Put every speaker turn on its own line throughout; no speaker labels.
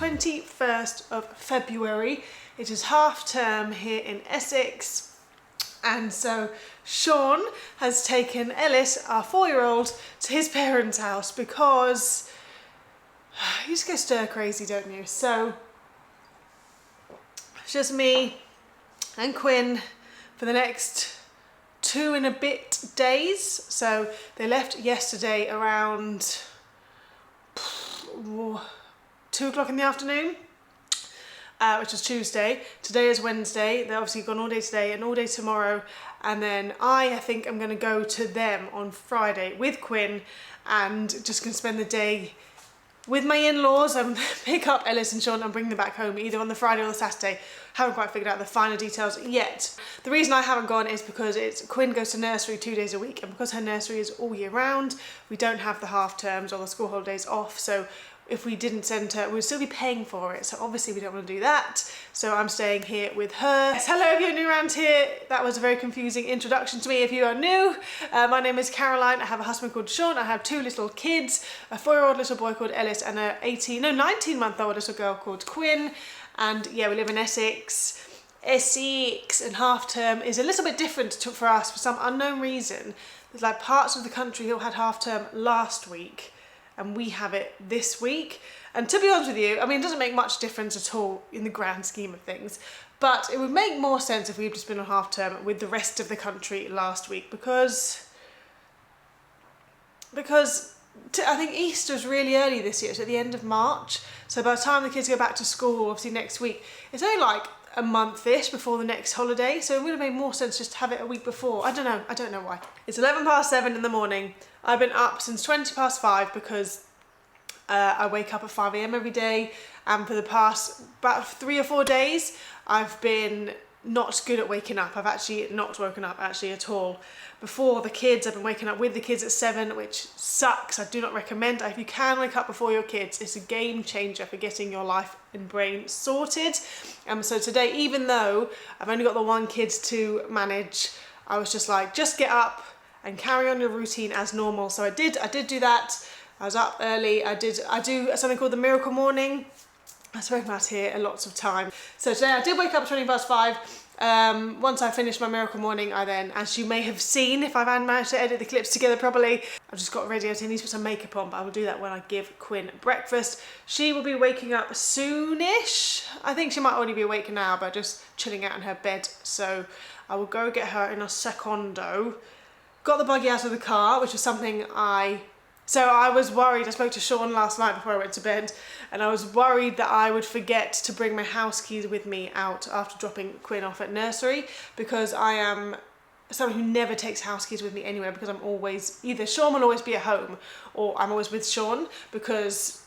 21st of February. It is half term here in Essex, and so Sean has taken Ellis, our 4-year-old, to his parents' house because you just go stir crazy, don't you? So it's just me and Quinn for the next 2 and a bit days. So they left yesterday around 2 o'clock in the afternoon, which was Tuesday. Today is Wednesday. They're obviously gone all day today and all day tomorrow. And then I think I'm going to go to them on Friday with Quinn and just going to spend the day with my in-laws and pick up Ellis and Sean and bring them back home either on the Friday or the Saturday. Haven't quite figured out the finer details yet. The reason I haven't gone is because Quinn goes to nursery 2 days a week, and because her nursery is all year round, we don't have the half terms or the school holidays off. So if we didn't send her, we'd still be paying for it. So obviously we don't want to do that. So I'm staying here with her. Yes, hello if you're new around here. That was a very confusing introduction to me if you are new. My name is Caroline. I have a husband called Sean. I have 2 little kids, a 4-year-old little boy called Ellis and a 19-month-old little girl called Quinn. And yeah, we live in Essex. Essex, and half term is a little bit different for us for some unknown reason. There's like parts of the country who had half term last week, and we have it this week. And to be honest with you, I mean, it doesn't make much difference at all in the grand scheme of things, but it would make more sense if we'd just been on half term with the rest of the country last week, because I think Easter's really early this year. It's at the end of March. So by the time the kids go back to school, obviously next week, it's only like a month-ish before the next holiday. So it would have made more sense just to have it a week before. I don't know why. It's 7:11 in the morning. I've been up since 5:20 because I wake up at 5 a.m. every day. And for the past about 3 or 4 days, I've been not good at waking up. I've actually not woken up actually at all. Before the kids, I've been waking up with the kids at 7, which sucks. I do not recommend. If you can wake up before your kids, it's a game changer for getting your life and brain sorted. So today, even though I've only got the 1 kid to manage, I was just like, just get up and carry on your routine as normal. So I did do that. I was up early. I do something called the miracle morning. I've spoken about here lots of time. So today I did wake up at 5:20. Once I finished my miracle morning, I then, as you may have seen, if I've managed to edit the clips together properly, I've just got ready. I need to put some makeup on, but I will do that when I give Quinn breakfast. She will be waking up soonish. I think she might already be awake now, but just chilling out in her bed. So I will go get her in a secondo. Got the buggy out of the car, which was something So I was worried. I spoke to Sean last night before I went to bed, and I was worried that I would forget to bring my house keys with me out after dropping Quinn off at nursery, because I am someone who never takes house keys with me anywhere, because I'm always, either Sean will always be at home or I'm always with Sean, because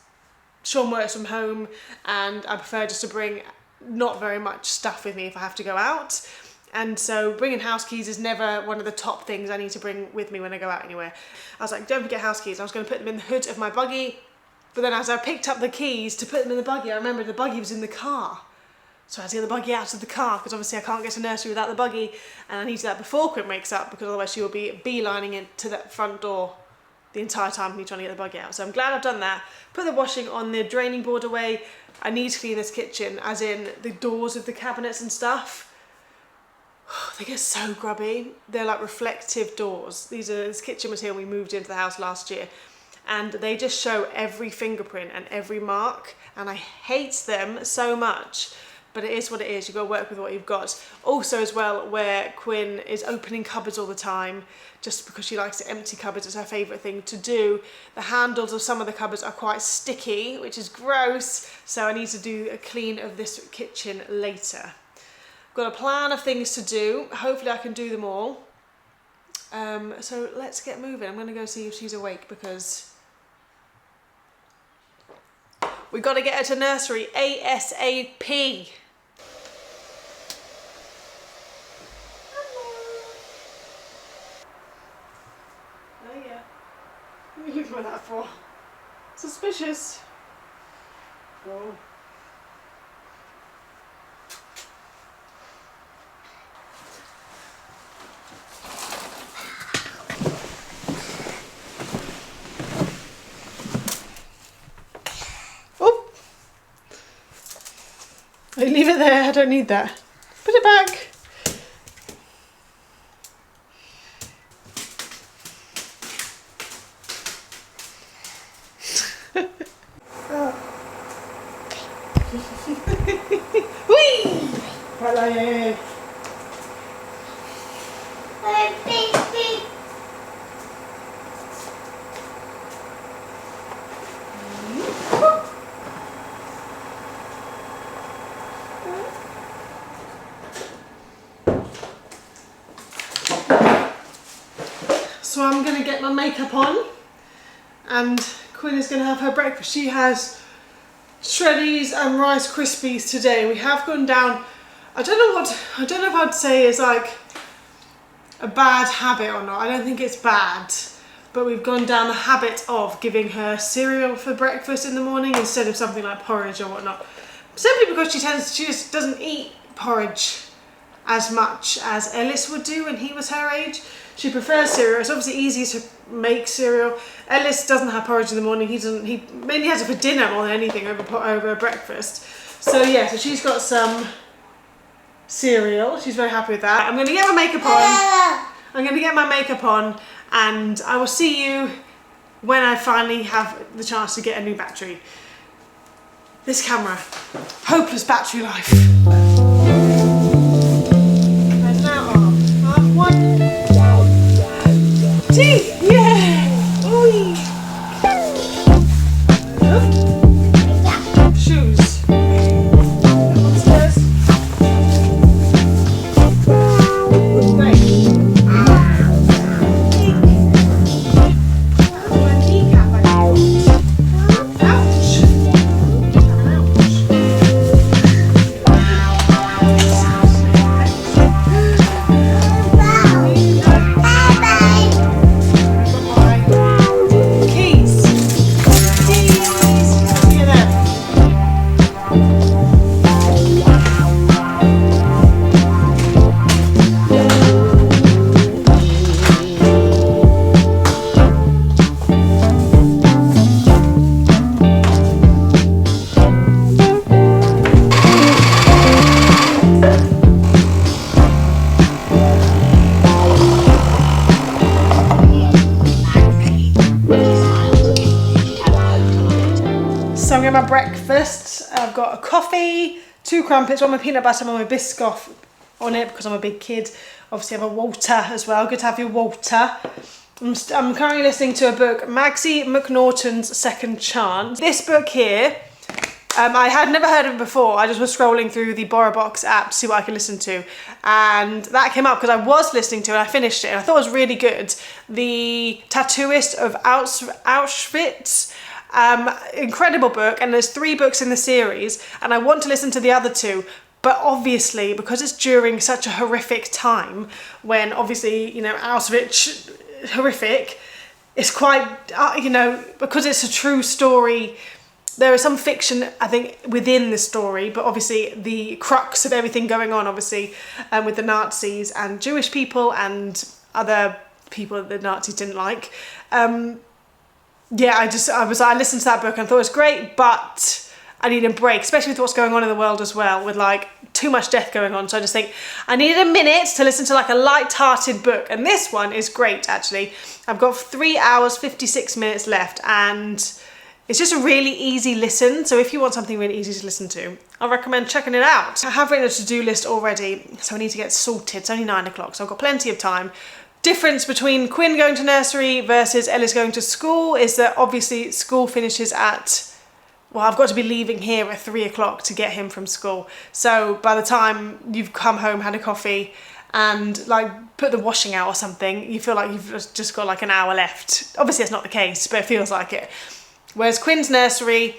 Sean works from home and I prefer just to bring not very much stuff with me if I have to go out. And so bringing house keys is never one of the top things I need to bring with me when I go out anywhere. I was like, don't forget house keys. I was going to put them in the hood of my buggy, but then as I picked up the keys to put them in the buggy, I remembered the buggy was in the car. So I had to get the buggy out of the car, because obviously I can't get to nursery without the buggy, and I need to do that before Quinn wakes up, because otherwise she will be beelining it to that front door the entire time me trying to get the buggy out. So I'm glad I've done that. Put the washing on the draining board away. I need to clean this kitchen, as in the doors of the cabinets and stuff. They get so grubby. They're like reflective doors. This kitchen was here when we moved into the house last year, and they just show every fingerprint and every mark, and I hate them so much, but it is what it is. You've got to work with what you've got. Also as well, where Quinn is opening cupboards all the time, just because she likes to empty cupboards, it's her favourite thing to do. The handles of some of the cupboards are quite sticky, which is gross, so I need to do a clean of this kitchen later. Got a plan of things to do. Hopefully I can do them all. So let's get moving. I'm going to go see if she's awake, because we've got to get her to nursery ASAP. Oh yeah. What are you looking at that for? Suspicious. Oh. Oh, leave it there, I don't need that. Put it back. Whee! Right there. So I'm going to get my makeup on and Quinn is going to have her breakfast. She has Shreddies and Rice Krispies today. We have gone down, I don't know if I'd say is like a bad habit or not. I don't think it's bad, but we've gone down the habit of giving her cereal for breakfast in the morning instead of something like porridge or whatnot. Simply because she just doesn't eat porridge as much as Ellis would do when he was her age. She prefers cereal. It's obviously easy to make cereal. Ellis doesn't have porridge in the morning. He mainly has it for dinner more than anything over breakfast. So yeah, so she's got some cereal. She's very happy with that. I'm going to get my makeup on. And I will see you when I finally have the chance to get a new battery. This camera, hopeless battery life. And now on. 1, 2, yeah! Oi! Shoes. Upstairs. Great. So I'm getting my breakfast. I've got a coffee, 2 crumpets, one with peanut butter, one with Biscoff on it because I'm a big kid. Obviously I have a Walter as well. Good to have your Walter. I'm currently listening to a book, Magsie McNaughton's Second Chance. This book here, I had never heard of it before. I just was scrolling through the BorrowBox app to see what I could listen to. And that came up because I was listening to it and I finished it and I thought it was really good. The Tattooist of Auschwitz. Incredible book, and there's 3 books in the series and I want to listen to the other 2, but obviously because it's during such a horrific time when obviously, you know, Auschwitz, horrific, it's quite, you know, because it's a true story, there is some fiction I think within the story, but obviously the crux of everything going on obviously with the Nazis and Jewish people and other people that the Nazis didn't like. Yeah, I listened to that book and thought it was great, but I need a break, especially with what's going on in the world as well, with like too much death going on. So I just think I needed a minute to listen to like a light-hearted book. And this one is great, actually. I've got 3 hours, 56 minutes left, and it's just a really easy listen. So if you want something really easy to listen to, I recommend checking it out. I have written a to-do list already, so I need to get sorted. It's only 9 o'clock, so I've got plenty of time. Difference between Quinn going to nursery versus Ellis going to school is that obviously school finishes at, well, I've got to be leaving here at 3 o'clock to get him from school. So by the time you've come home, had a coffee and like put the washing out or something, you feel like you've just got like an hour left. Obviously that's not the case, but it feels like it. Whereas Quinn's nursery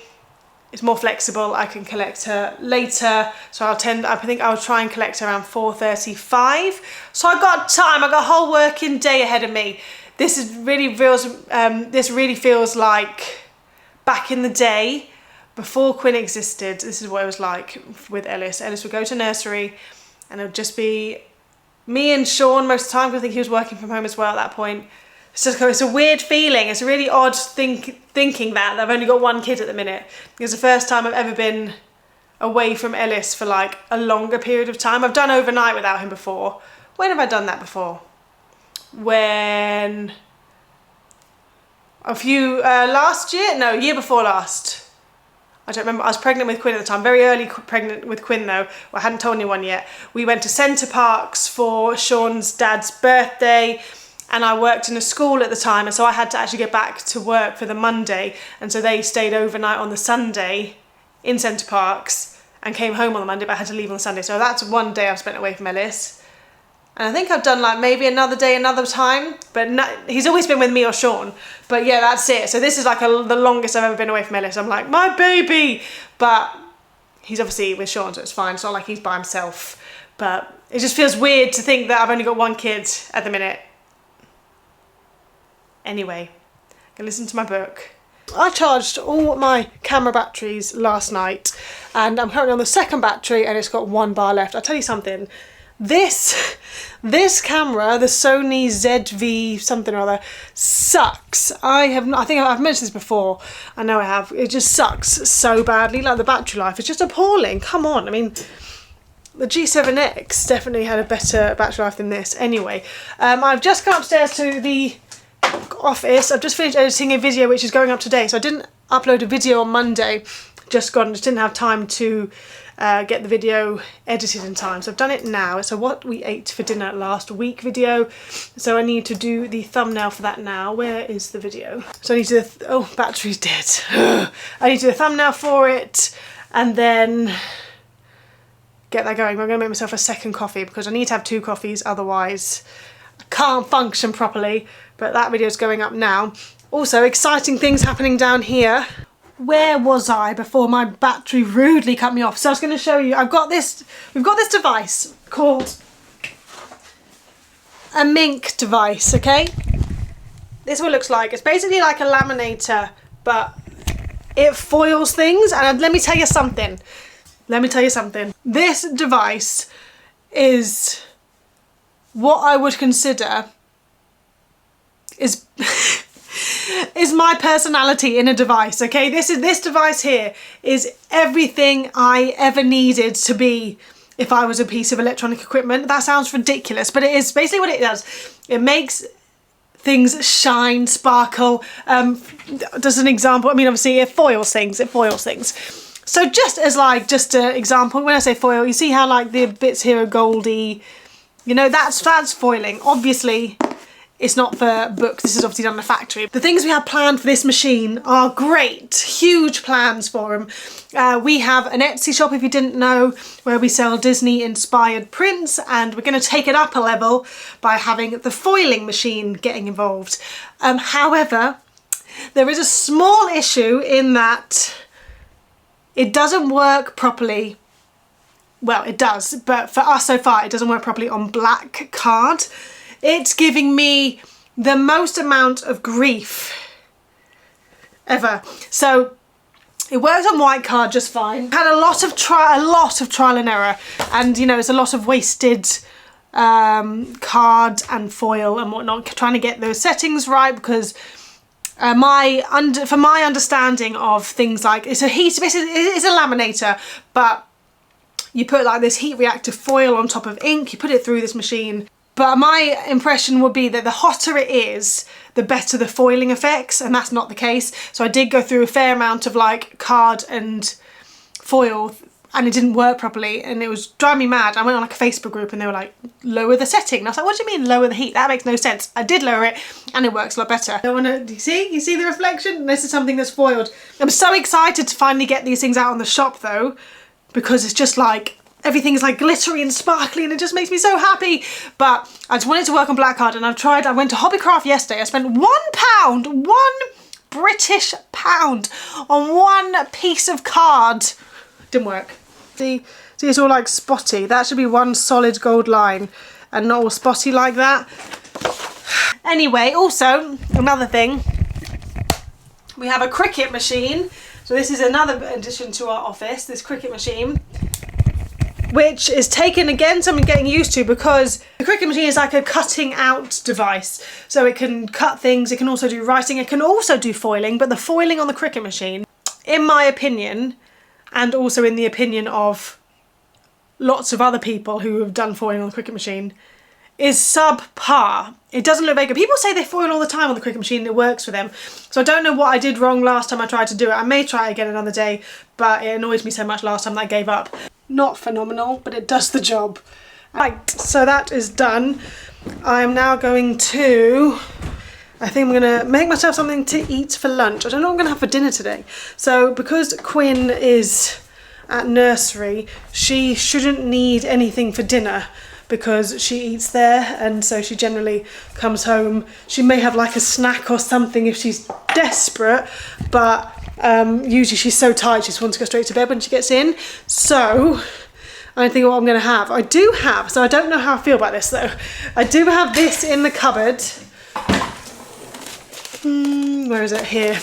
is more flexible. I can collect her later. So I think I'll try and collect her around 4:35. So I've got time, I've got a whole working day ahead of me. This really feels like back in the day, before Quinn existed. This is what it was like with Ellis. Ellis would go to nursery and it would just be me and Sean most of the time, because I think he was working from home as well at that point. It's a weird feeling. It's a really odd thinking that I've only got 1 kid at the minute. It's the first time I've ever been away from Ellis for like a longer period of time. I've done overnight without him before. When have I done that before? When last year? No, year before last. I don't remember. I was pregnant with Quinn at the time. Very early pregnant with Quinn though. Well, I hadn't told anyone yet. We went to Center Parcs for Sean's dad's birthday, and I worked in a school at the time, and so I had to actually get back to work for the Monday, and so they stayed overnight on the Sunday in Center Parcs and came home on the Monday, but I had to leave on the Sunday. So that's one day I've spent away from Ellis. And I think I've done like maybe another day, another time, but no, he's always been with me or Sean. But yeah, that's it. So this is like the longest I've ever been away from Ellis. I'm like, my baby! But he's obviously with Sean, so it's fine. It's not like he's by himself. But it just feels weird to think that I've only got one kid at the minute. Anyway, I can listen to my book. I charged all my camera batteries last night, and I'm currently on the second battery, and it's got 1 bar left. I'll tell you something. This camera, the Sony ZV something or other, sucks. I think I've mentioned this before. I know I have. It just sucks so badly. Like the battery life is just appalling. Come on. I mean, the G7X definitely had a better battery life than this. Anyway, I've just come upstairs to the office. I've just finished editing a video which is going up today. So I didn't upload a video on Monday. Just didn't have time to get the video edited in time, so I've done it now. It's a what we ate for dinner last week video, so I need to do the thumbnail for that now. Where is the video? So I need to oh, battery's dead. I need to do a thumbnail for it and then get that going. I'm going to make myself a second coffee because I need to have 2 coffees, otherwise I can't function properly. But that video is going up now. Also, exciting things happening down here. Where was I before my battery rudely cut me off? So I was going to show you, we've got this device called a mink device, okay? This is what it looks like. It's basically like a laminator, but it foils things. And let me tell you something. This device is what I would consider is my personality in a device, okay? This device here is everything I ever needed to be if I was a piece of electronic equipment. That sounds ridiculous, but it is basically what it does. It makes things shine, sparkle. Just an example, I mean, obviously it foils things. So just an example, when I say foil, you see how like the bits here are goldy, you know, that's foiling. Obviously, it's not for books, this is obviously done in a factory. The things we have planned for this machine are great, huge plans for them. We have an Etsy shop, if you didn't know, where we sell Disney inspired prints, and we're going to take it up a level by having the foiling machine getting involved. However, there is a small issue in that it doesn't work properly. Well, it does, but for us so far, it doesn't work properly on black card. It's giving me the most amount of grief ever. So it works on white card just fine. Had a lot of trial and error, and you know, it's a lot of wasted card and foil and whatnot, trying to get those settings right, because for my understanding of things, like it's a laminator, but you put like this heat reactive foil on top of ink, you put it through this machine. But my impression would be that the hotter it is, the better the foiling effects, and that's not the case. So I did go through a fair amount of like card and foil, and it didn't work properly, and it was driving me mad. I went on like a Facebook group and they were like, lower the setting. And I was like, what do you mean lower the heat? That makes no sense. I did lower it and it works a lot better. You see the reflection? This is something that's foiled. I'm so excited to finally get these things out on the shop though, because it's just like, everything is like glittery and sparkly and it just makes me so happy. But I just wanted to work on black card, and I went to Hobbycraft yesterday. I spent £1, £1 British pound on one piece of card. Didn't work. See, it's all like spotty. That should be one solid gold line and not all spotty like that. Anyway, also, another thing, we have a Cricut machine. So this is another addition to our office, this Cricut machine, which is taken again, something getting used to, because the Cricut machine is like a cutting out device. So it can cut things, it can also do writing, it can also do foiling, but the foiling on the Cricut machine, in my opinion, and also in the opinion of lots of other people who have done foiling on the Cricut machine, is subpar. It doesn't look very good. People say they foil all the time on the Cricut machine and it works for them. So I don't know what I did wrong last time I tried to do it. I may try it again another day, but it annoys me so much last time that I gave up. Not phenomenal, but it does the job. Right, so that is done. I'm now going to, I think I'm gonna make myself something to eat for lunch. I don't know what I'm gonna have for dinner today. So because Quinn is at nursery, she shouldn't need anything for dinner because she eats there, and so she generally comes home. She may have like a snack or something if she's desperate, but usually she's so tired she just wants to go straight to bed when she gets in. So I think what I'm going to have. I do have, so I don't know how I feel about this though. I do have this in the cupboard. Where is it? Here.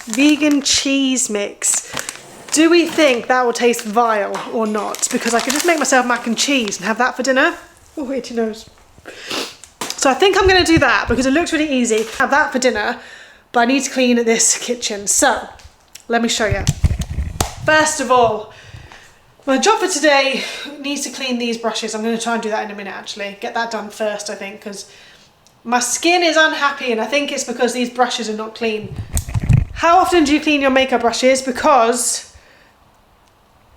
Vegan cheese mix. Do we think that will taste vile or not? Because I could just make myself mac and cheese and have that for dinner. Oh, itchy nose. So I think I'm going to do that because it looks really easy. Have that for dinner, but I need to clean this kitchen. So let me show you. First of all, my job for today needs to clean these brushes. I'm going to try and do that in a minute actually. Get that done first, I think, because my skin is unhappy and I think it's because these brushes are not clean. How often do you clean your makeup brushes? Because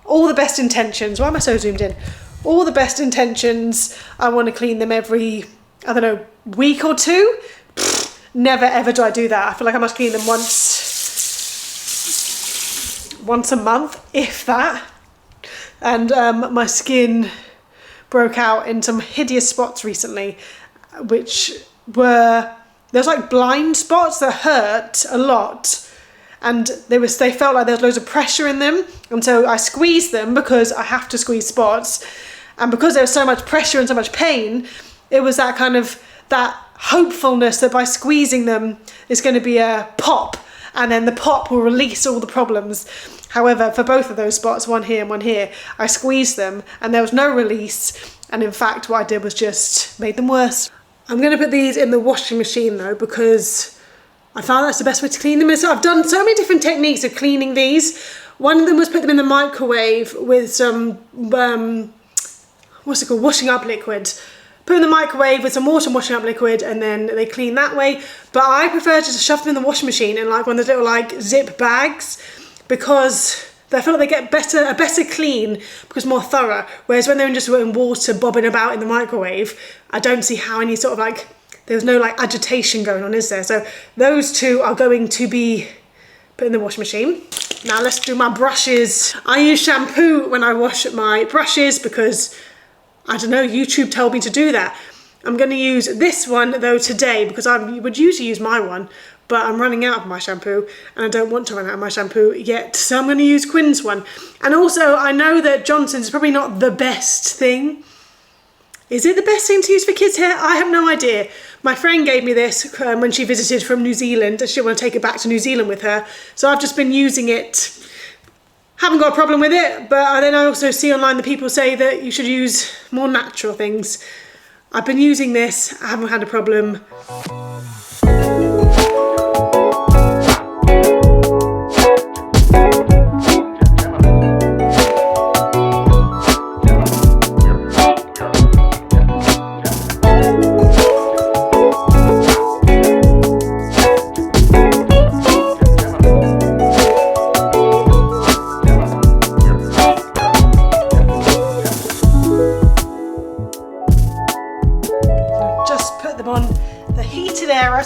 all the best intentions, why am I so zoomed in? All the best intentions, I want to clean them every, I don't know, week or two. Never ever do I do that. I feel like I must clean them once a month, if that. And my skin broke out in some hideous spots recently, which were, there's like blind spots that hurt a lot. And they felt like there was loads of pressure in them. And so I squeezed them because I have to squeeze spots. And because there was so much pressure and so much pain, it was that kind of, that hopefulness that by squeezing them, it's going to be a pop. And then the pop will release all the problems. However, for both of those spots, one here and one here, I squeezed them and there was no release. And in fact, what I did was just made them worse. I'm going to put these in the washing machine though, because I found that's the best way to clean them. And so I've done so many different techniques of cleaning these. One of them was put them in the microwave with some, what's it called, washing up liquid. Put them in the microwave with some water and washing up liquid, and then they clean that way. But I prefer to just shove them in the washing machine in like one of those little like zip bags, because I feel like they get a better clean because more thorough. Whereas when they're just in water bobbing about in the microwave, I don't see how any sort of like, there's no like agitation going on, is there? So those two are going to be put in the washing machine. Now let's do my brushes. I use shampoo when I wash my brushes because, I don't know, YouTube told me to do that. I'm going to use this one though today because I would usually use my one, but I'm running out of my shampoo and I don't want to run out of my shampoo yet. So I'm going to use Quinn's one. And also I know that Johnson's is probably not the best thing. Is it the best thing to use for kids' hair? I have no idea. My friend gave me this when she visited from New Zealand and she didn't want to take it back to New Zealand with her. So I've just been using it. Haven't got a problem with it, but then I also see online that people say that you should use more natural things. I've been using this, I haven't had a problem.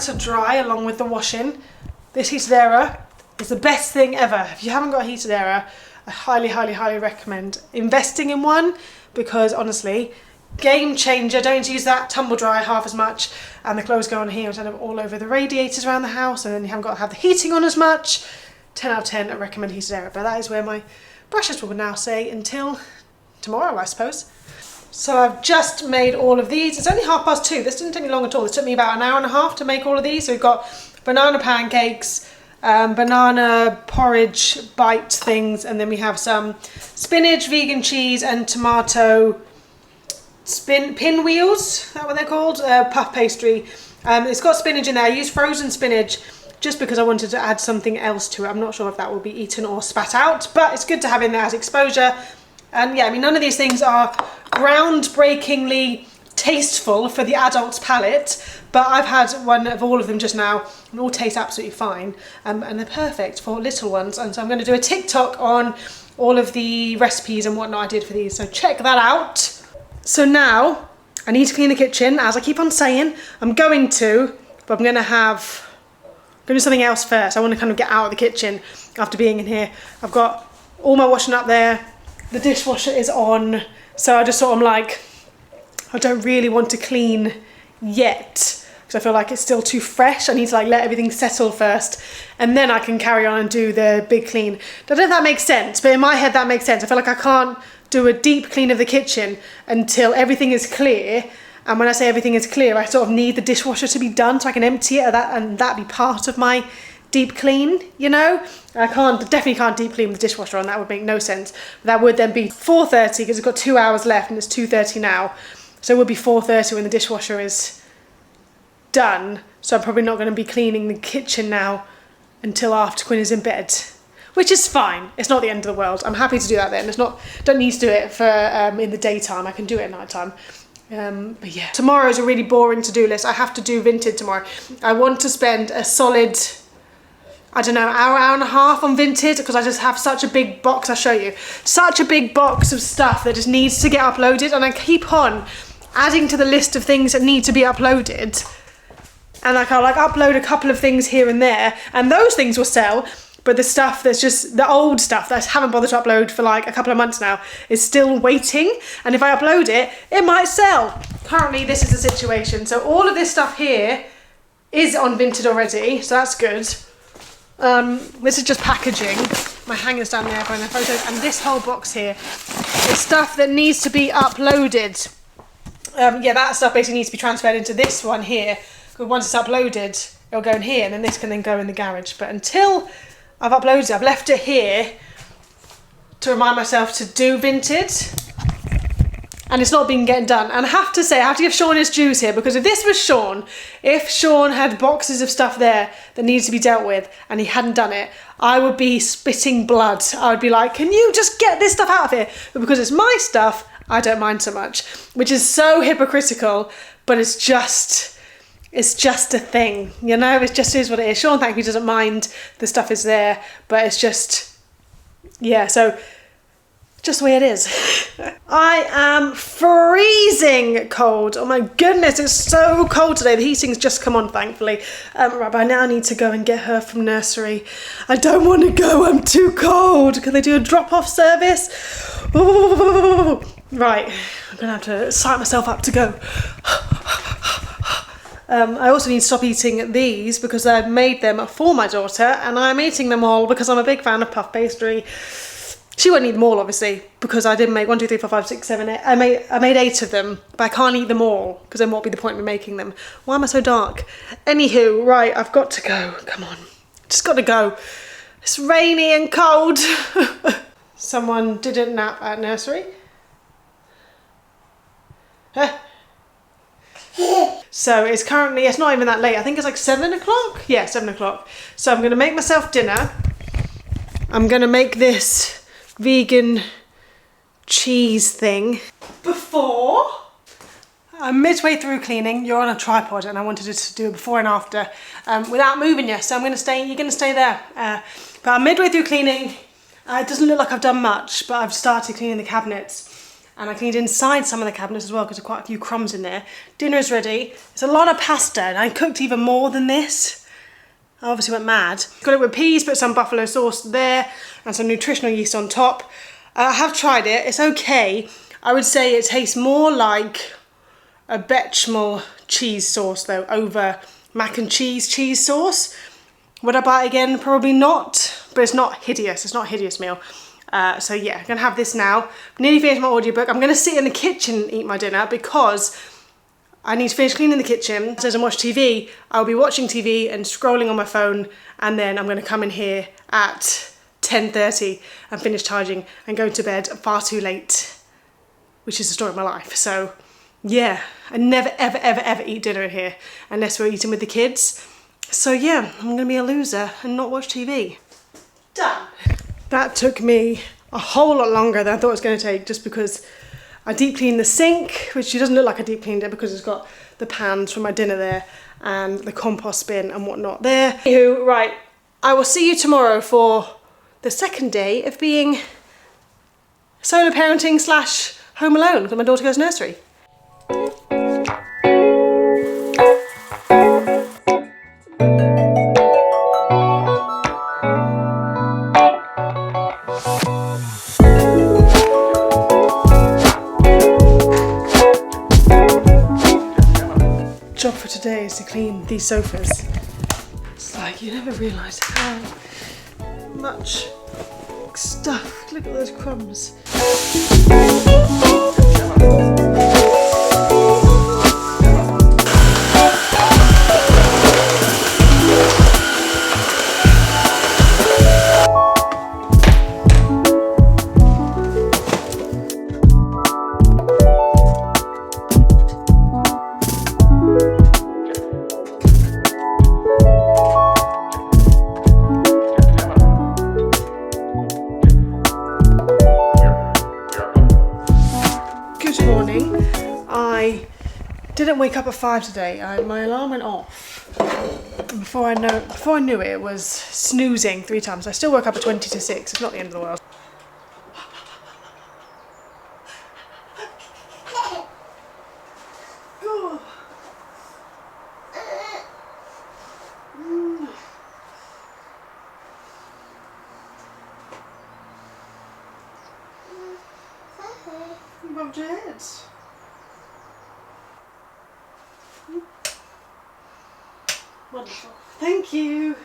To dry along with the washing. This heated airer is the best thing ever. If you haven't got a heated airer, I highly recommend investing in one, because honestly, game changer. Don't need to use that tumble dry half as much, and the clothes go on here instead of all over the radiators around the house, and then you haven't got to have the heating on as much. 10 out of 10, I recommend heated airer, but that is where my brushes will now say until tomorrow, I suppose. So I've just made all of these. It's only 2:30. This didn't take me long at all. This took me about an hour and a half to make all of these. So we've got banana pancakes, banana porridge bite things, and then we have some spinach, vegan cheese, and tomato pinwheels. Is that what they're called? Puff pastry. It's got spinach in there. I use frozen spinach just because I wanted to add something else to it. I'm not sure if that will be eaten or spat out, but it's good to have in there as exposure. And yeah, I mean, none of these things are groundbreakingly tasteful for the adult's palate, but I've had one of all of them just now and all taste absolutely fine, and they're perfect for little ones. And so I'm going to do a TikTok on all of the recipes and whatnot I did for these, so check that out. So now I need to clean the kitchen, as I keep on saying. I'm going to, but I'm going to do something else first. I want to kind of get out of the kitchen after being in here. I've got all my washing up there, the dishwasher is on, so I just sort of like, I don't really want to clean yet because I feel like it's still too fresh. I need to like let everything settle first and then I can carry on and do the big clean. I don't know if that makes sense, but in my head that makes sense. I feel like I can't do a deep clean of the kitchen until everything is clear. And when I say everything is clear, I sort of need the dishwasher to be done so I can empty it and that be part of my deep clean, you know? I definitely can't deep clean with the dishwasher on, that would make no sense. That would then be 4:30 because it's got 2 hours left and it's 2:30 now. So it would be 4:30 when the dishwasher is done. So I'm probably not going to be cleaning the kitchen now until after Quinn is in bed, which is fine. It's not the end of the world. I'm happy to do that then. Don't need to do it for in the daytime. I can do it at night time. But yeah, tomorrow is a really boring to-do list. I have to do Vinted tomorrow. I want to spend a solid, I don't know, hour and a half on Vinted because I just have such a big box. I'll show you. Such a big box of stuff that just needs to get uploaded, and I keep on adding to the list of things that need to be uploaded. And like I'll like upload a couple of things here and there, and those things will sell. But the stuff that's just the old stuff that I haven't bothered to upload for like a couple of months now is still waiting. And if I upload it, it might sell. Currently, this is the situation. So all of this stuff here is on Vinted already, so that's good. This is just packaging. My hanger's down there for the photos, and this whole box here is stuff that needs to be uploaded. Yeah, that stuff basically needs to be transferred into this one here. Because once it's uploaded, it'll go in here, and then this can then go in the garage. But until I've uploaded it, I've left it here to remind myself to do Vinted. And it's not been getting done. And I have to say, I have to give Sean his dues here, because if this was Sean, if Sean had boxes of stuff there that needs to be dealt with and he hadn't done it, I would be spitting blood. I would be like, can you just get this stuff out of here? But because it's my stuff, I don't mind so much, which is so hypocritical, but it's just a thing, you know? It just is what it is. Sean thankfully doesn't mind the stuff is there, but it's just, yeah, so just the way it is. I am freezing cold. Oh my goodness, it's so cold today. The heating's just come on, thankfully. Right, by now I need to go and get her from nursery. I don't want to go, I'm too cold. Can they do a drop-off service? Ooh. Right, I'm gonna have to psych myself up to go. I also need to stop eating these because I've made them for my daughter, and I'm eating them all because I'm a big fan of puff pastry. She won't eat them all, obviously, because I didn't make 1, 2, 3, 4, 5, 6, 7, 8. I made 8 of them, but I can't eat them all because then what would be the point of me making them? Why am I so dark? Anywho, right, I've got to go. Come on, just got to go. It's rainy and cold. Someone didn't nap at nursery. Huh? So it's currently, it's not even that late. I think it's like 7 o'clock. Yeah, 7 o'clock. So I'm going to make myself dinner. I'm going to make this vegan cheese thing. Before, I'm midway through cleaning. You're on a tripod and I wanted to do a before and after without moving you. So I'm going to stay, you're going to stay there. But I'm midway through cleaning. It doesn't look like I've done much, but I've started cleaning the cabinets. And I cleaned inside some of the cabinets as well because there are quite a few crumbs in there. Dinner is ready. It's a lot of pasta, and I cooked even more than this. I obviously went mad. Got it with peas, put some buffalo sauce there, and some nutritional yeast on top. I have tried it, it's okay. I would say it tastes more like a bechamel cheese sauce though, over mac and cheese sauce. Would I buy it again? Probably not, but it's not hideous. It's not a hideous meal. So yeah, I'm gonna have this now. I've nearly finished my audiobook. I'm gonna sit in the kitchen and eat my dinner because I need to finish cleaning the kitchen. So as I watch TV, I'll be watching TV and scrolling on my phone, and then I'm gonna come in here at 10:30 and finish charging and go to bed far too late, which is the story of my life. So yeah, I never ever ever ever eat dinner in here unless we're eating with the kids. So yeah, I'm gonna be a loser and not watch TV. Done. That took me a whole lot longer than I thought it was gonna take, just because I deep cleaned the sink, which doesn't look like I deep cleaned it because it's got the pans from my dinner there and the compost bin and whatnot there. Anywho, right, I will see you tomorrow for the second day of being solo parenting / home alone because my daughter goes nursery. Job for today is to clean these sofas. It's like you never realise how much stuff. Look at those crumbs. I didn't wake up at 5 today. My alarm went off. Before I knew it, it was snoozing 3 times. I still woke up at 20 to 6. It's not the end of the world. You bumped your head. Wonderful. Thank you.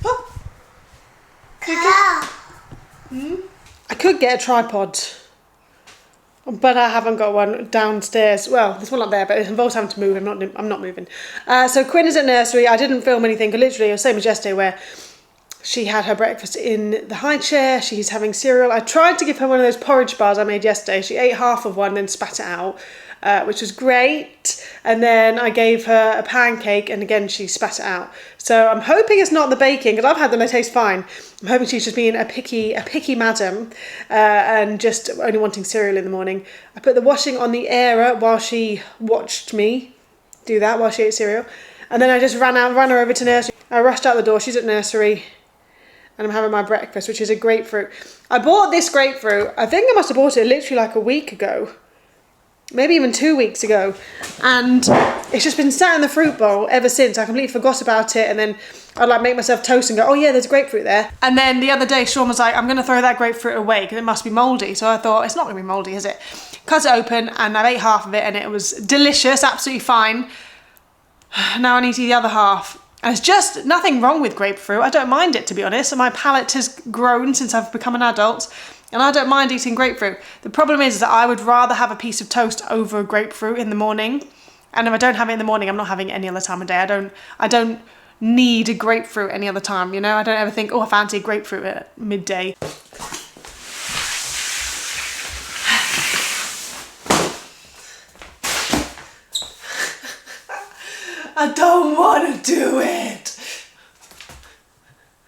Oh. I could get a tripod, but I haven't got one downstairs. Well, there's one up there, but it involves having to move. I'm not moving. So Quinn is at nursery. I didn't film anything. Literally, it was the same as yesterday, where she had her breakfast in the high chair. She's having cereal. I tried to give her one of those porridge bars I made yesterday. She ate half of one, then spat it out, which was great. And then I gave her a pancake, and again, she spat it out. So I'm hoping it's not the baking, because I've had them, they taste fine. I'm hoping she's just being a picky madam, and just only wanting cereal in the morning. I put the washing on the airer while she watched me do that, while she ate cereal. And then I just ran her over to nursery. I rushed out the door. She's at nursery. And I'm having my breakfast, which is a grapefruit. I bought this grapefruit, I think I must have bought it literally like a week ago. Maybe even 2 weeks ago. And it's just been sat in the fruit bowl ever since. I completely forgot about it, and then I'd like make myself toast and go, oh yeah, there's grapefruit there. And then the other day, Sean was like, I'm gonna throw that grapefruit away because it must be mouldy. So I thought, it's not gonna be mouldy, is it? Cut it open, and I ate half of it, and it was delicious, absolutely fine. Now I need to eat the other half. And it's just nothing wrong with grapefruit. I don't mind it, to be honest. And my palate has grown since I've become an adult, and I don't mind eating grapefruit. The problem is that I would rather have a piece of toast over a grapefruit in the morning. And if I don't have it in the morning, I'm not having it any other time of day. I don't need a grapefruit any other time, you know? I don't ever think, oh, I fancy a grapefruit at midday. I don't want to do it.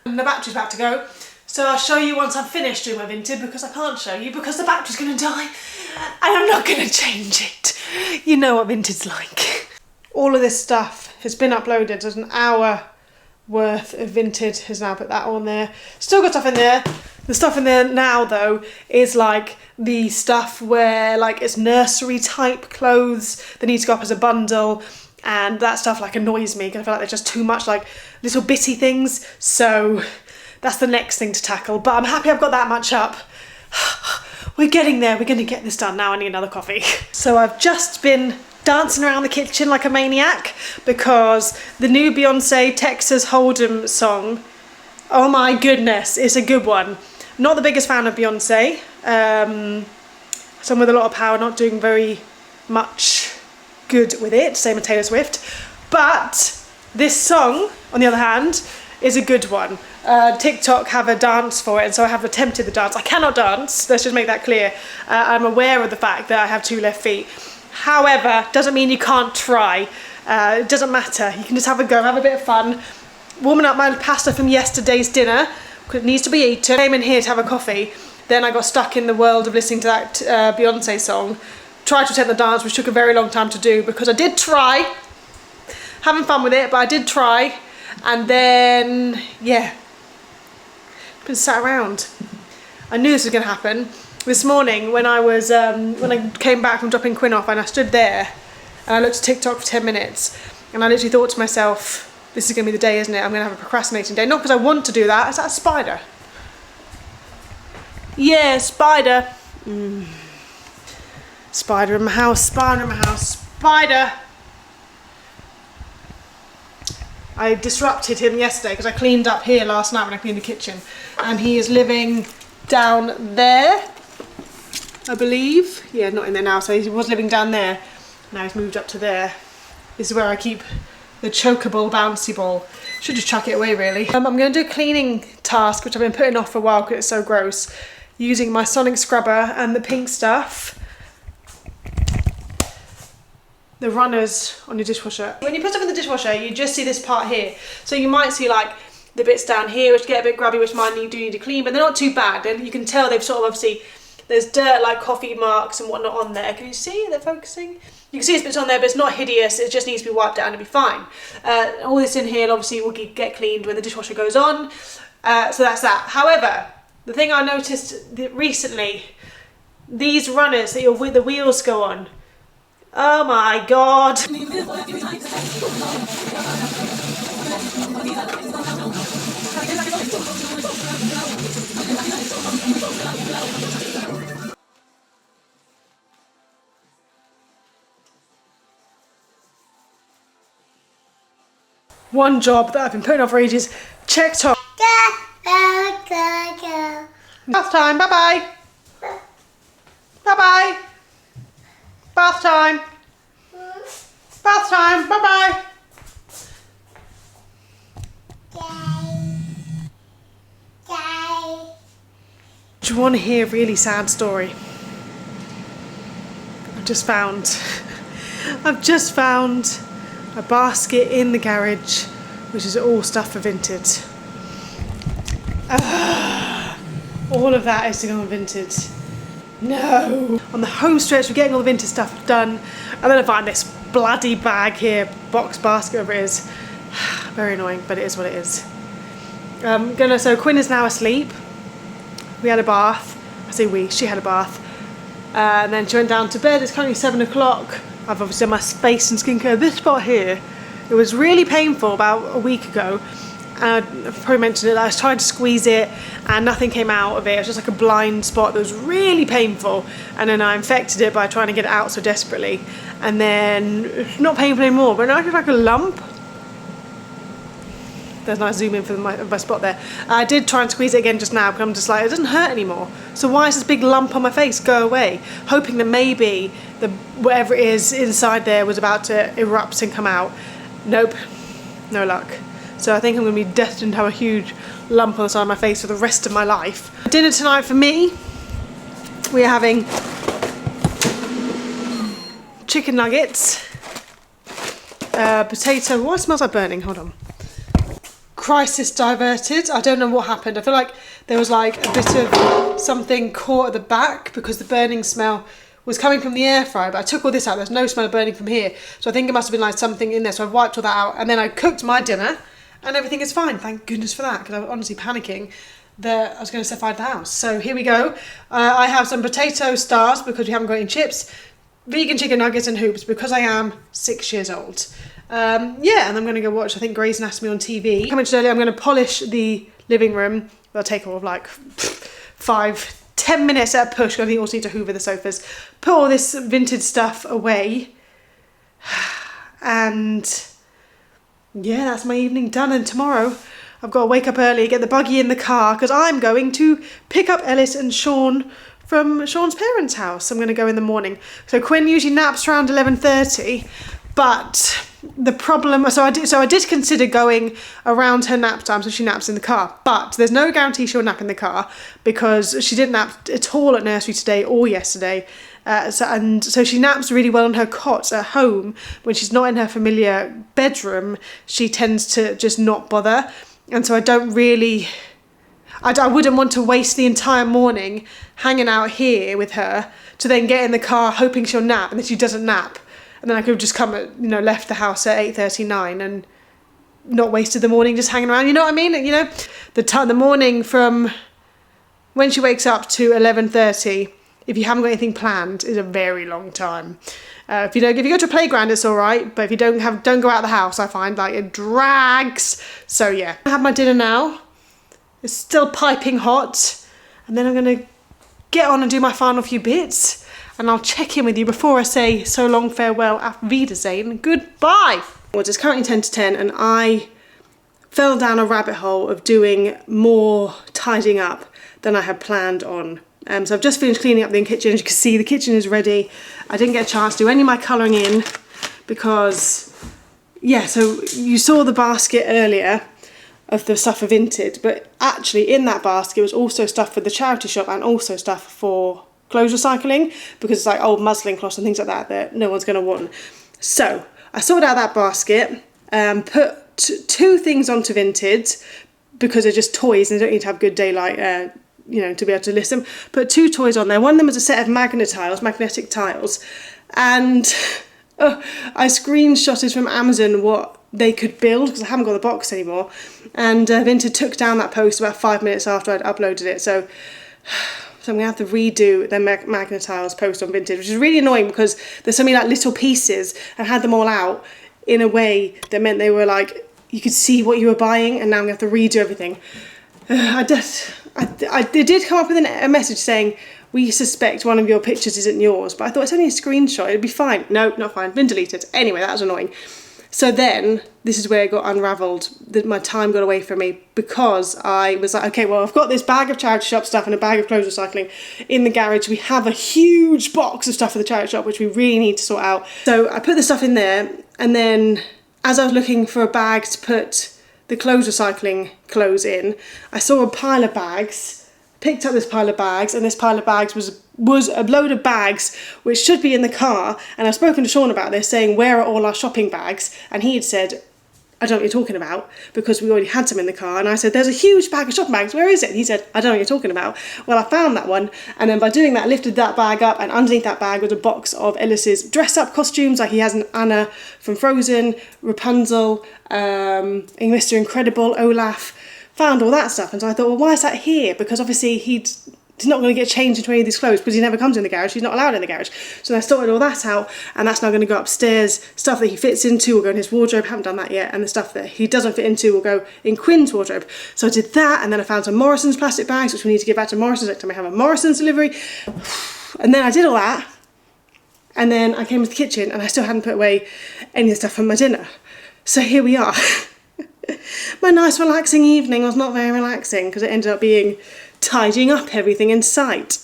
And the battery's about to go, so I'll show you once I'm finished doing my Vinted, because I can't show you because the battery's going to die and I'm not going to change it. You know what Vinted's like. All of this stuff has been uploaded. There's an hour worth of Vinted, has now put that on there. Still got stuff in there. The stuff in there now though is like the stuff where like it's nursery type clothes that need to go up as a bundle. And that stuff like annoys me because I feel like they're just too much like little bitty things. So that's the next thing to tackle. But I'm happy I've got that much up. We're getting there. We're going to get this done. Now I need another coffee. So I've just been dancing around the kitchen like a maniac because the new Beyonce Texas Hold'em song, oh my goodness, it's a good one. Not the biggest fan of Beyonce. Someone with a lot of power, not doing very much good with it, same as Taylor Swift. But this song, on the other hand, is a good one. TikTok have a dance for it, and so I have attempted the dance. I cannot dance, let's just make that clear. I'm aware of the fact that I have 2 left feet. However, doesn't mean you can't try. It doesn't matter. You can just have a go, have a bit of fun. Warming up my pasta from yesterday's dinner, because it needs to be eaten. I came in here to have a coffee. Then I got stuck in the world of listening to that Beyonce song. Tried to attempt the dance, which took a very long time to do because I did try. Having fun with it, but I did try. And then, yeah, been sat around. I knew this was going to happen. This morning when I was, when I came back from dropping Quinn off and I stood there and I looked at TikTok for 10 minutes and I literally thought to myself, this is going to be the day, isn't it? I'm going to have a procrastinating day. Not because I want to do that. Is that a spider? Yeah, spider. Spider in my house, spider in my house, spider. I disrupted him yesterday because I cleaned up here last night when I cleaned the kitchen. And he is living down there, I believe. Yeah, not in there now, so he was living down there. Now he's moved up to there. This is where I keep the chokeable bouncy ball. Should just chuck it away really. I'm going to do a cleaning task, which I've been putting off for a while because it's so gross. Using my sonic scrubber and the pink stuff. The runners on your dishwasher. When you put stuff in the dishwasher, you just see this part here. So you might see like the bits down here which get a bit grubby, which might need to clean, but they're not too bad. And you can tell they've sort of obviously, there's dirt like coffee marks and whatnot on there. Can you see they're focusing? You can see this bit's on there, but it's not hideous. It just needs to be wiped out and it'll be fine. All this in here obviously will get cleaned when the dishwasher goes on. So that's that. However, the thing I noticed recently, these runners that the wheels go on, oh my God. One job that I've been putting off for ages, checked off. Bath time, bye-bye. Bye-bye. Bath time. Bath time, bye-bye. Do you want to hear a really sad story? I've just found a basket in the garage, which is all stuff for Vinted. All of that is to go on Vinted. No! On the home stretch, we're getting all the Vinted stuff done, and then I find this bloody bag here, box basket, whatever it is. Very annoying, but it is what it is. So Quinn is now asleep. We had a bath. I say we, she had a bath. And then she went down to bed. It's currently 7 o'clock. I've obviously done my face and skincare. This spot here, it was really painful about a week ago. I've probably mentioned it, I was trying to squeeze it and nothing came out of it. It was just like a blind spot that was really painful. And then I infected it by trying to get it out so desperately. And then it's not painful anymore, but now it's like a lump. There's a nice zoom in for my spot there. I did try and squeeze it again just now, because I'm just like, it doesn't hurt anymore. So why is this big lump on my face go away? Hoping that maybe whatever it is inside there was about to erupt and come out. Nope, no luck. So I think I'm going to be destined to have a huge lump on the side of my face for the rest of my life. Dinner tonight for me, we're having chicken nuggets, potato, what smells like burning? Hold on. Crisis diverted. I don't know what happened. I feel like there was like a bit of something caught at the back because the burning smell was coming from the air fryer, but I took all this out. There's no smell of burning from here. So I think it must have been like something in there. So I wiped all that out and then I cooked my dinner and everything is fine. Thank goodness for that, because I was honestly panicking that I was going to set fire to the house. So here we go. I have some potato stars because we haven't got any chips, vegan chicken nuggets and hoops because I am 6 years old. Yeah, and I'm going to go watch, I think, Grey's Anatomy on TV. Like I mentioned earlier, I'm going to polish the living room. It'll take all of like 5-10 minutes at a push, because I think you also need to hoover the sofas. Put all this vintage stuff away. And yeah, that's my evening done. And tomorrow I've got to wake up early, get the buggy in the car, because I'm going to pick up Ellis and Sean from Sean's parents' house. I'm going to go in the morning. So Quinn usually naps around 11:30. But the problem, so I did consider going around her nap time so she naps in the car, but there's no guarantee she'll nap in the car because she didn't nap at all at nursery today or yesterday. So she naps really well on her cot at home. When she's not in her familiar bedroom, she tends to just not bother. And so I wouldn't want to waste the entire morning hanging out here with her to then get in the car hoping she'll nap, and then she doesn't nap. And then I could have just come at, left the house at 8:39 and not wasted the morning just hanging around. You know what I mean? The morning from when she wakes up to 11:30, if you haven't got anything planned, is a very long time. If you go to a playground, it's all right, but if you don't go out of the house, I find like it drags. So yeah, I have my dinner now. It's still piping hot, and then I'm gonna get on and do my final few bits, and I'll check in with you before I say so long, farewell, auf Wiedersehen, goodbye. Well, it's currently 10 to 10, and I fell down a rabbit hole of doing more tidying up than I had planned on. So I've just finished cleaning up the kitchen. As you can see, the kitchen is ready. I didn't get a chance to do any of my colouring in because, yeah, so you saw the basket earlier of the stuff for Vinted, but actually in that basket was also stuff for the charity shop and also stuff for clothes recycling, because it's like old muslin cloths and things like that no one's going to want. So I sorted out that basket, put two things onto Vinted because they're just toys and they don't need to have good daylight to be able to list them. Put two toys on there. One of them was a set of magnetic tiles, and I screenshotted from Amazon what they could build because I haven't got the box anymore, and Vinted took down that post about 5 minutes after I'd uploaded it, so I'm going to have to redo the magnet tiles post on Vinted, which is really annoying because there's so many like little pieces, and I had them all out in a way that meant they were like you could see what you were buying, and now I'm going to have to redo everything. They did come up with a message saying, we suspect one of your pictures isn't yours, but I thought it's only a screenshot, it'd be fine. No, not fine, been deleted. Anyway, that was annoying. So then, this is where it got unravelled, my time got away from me, because I was like, okay, well, I've got this bag of charity shop stuff and a bag of clothes recycling in the garage. We have a huge box of stuff for the charity shop, which we really need to sort out. So I put the stuff in there, and then as I was looking for a bag to put the clothes recycling clothes in, I saw a pile of bags, picked up this pile of bags, and this pile of bags was a load of bags which should be in the car. And I've spoken to Sean about this, saying, where are all our shopping bags? And he had said, I don't know what you're talking about, because we already had some in the car. And I said, there's a huge bag of shopping bags, where is it? And he said, I don't know what you're talking about. Well, I found that one, and then by doing that, I lifted that bag up, and underneath that bag was a box of Ellis's dress-up costumes, like he has an Anna from Frozen, Rapunzel, Mr. Incredible, Olaf. Found all that stuff, and so I thought, well, why is that here? Because obviously he's not going to get changed into any of these clothes because he never comes in the garage, he's not allowed in the garage. So I sorted all that out, and that's now going to go upstairs. Stuff that he fits into will go in his wardrobe, haven't done that yet, and the stuff that he doesn't fit into will go in Quinn's wardrobe. So I did that, and then I found some Morrison's plastic bags, which we need to give back to Morrison's next time we have a Morrison's delivery. And then I did all that, and then I came to the kitchen, and I still hadn't put away any of the stuff from my dinner. So here we are. My nice relaxing evening was not very relaxing because it ended up being tidying up everything in sight.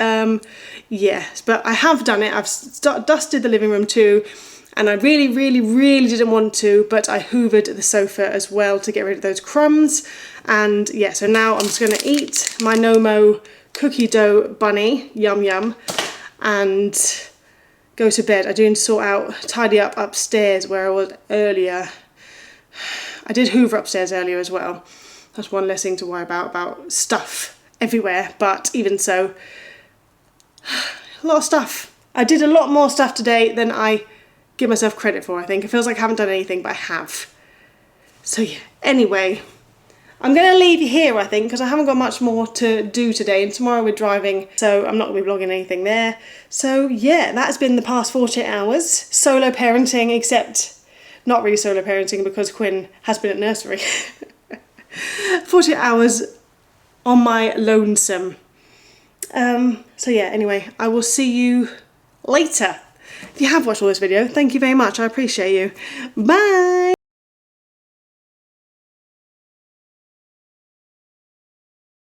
Yes, but I have done it. I've dusted the living room too, and I really didn't want to, but I hoovered the sofa as well to get rid of those crumbs. And yeah, so now I'm just going to eat my Nomo cookie dough bunny, yum yum, and go to bed. I do need to tidy up upstairs where I was earlier. I did hoover upstairs earlier as well. That's one less thing to worry about stuff everywhere, but even so, a lot of stuff. I did a lot more stuff today than I give myself credit for, I think. It feels like I haven't done anything, but I have. So yeah, anyway, I'm going to leave you here, I think, because I haven't got much more to do today, and tomorrow we're driving, so I'm not going to be vlogging anything there. So yeah, that's been the past 48 hours. Solo parenting, except not really solo parenting because Quinn has been at nursery. 48 hours on my lonesome. So yeah, anyway, I will see you later. If you have watched all this video, thank you very much. I appreciate you. Bye!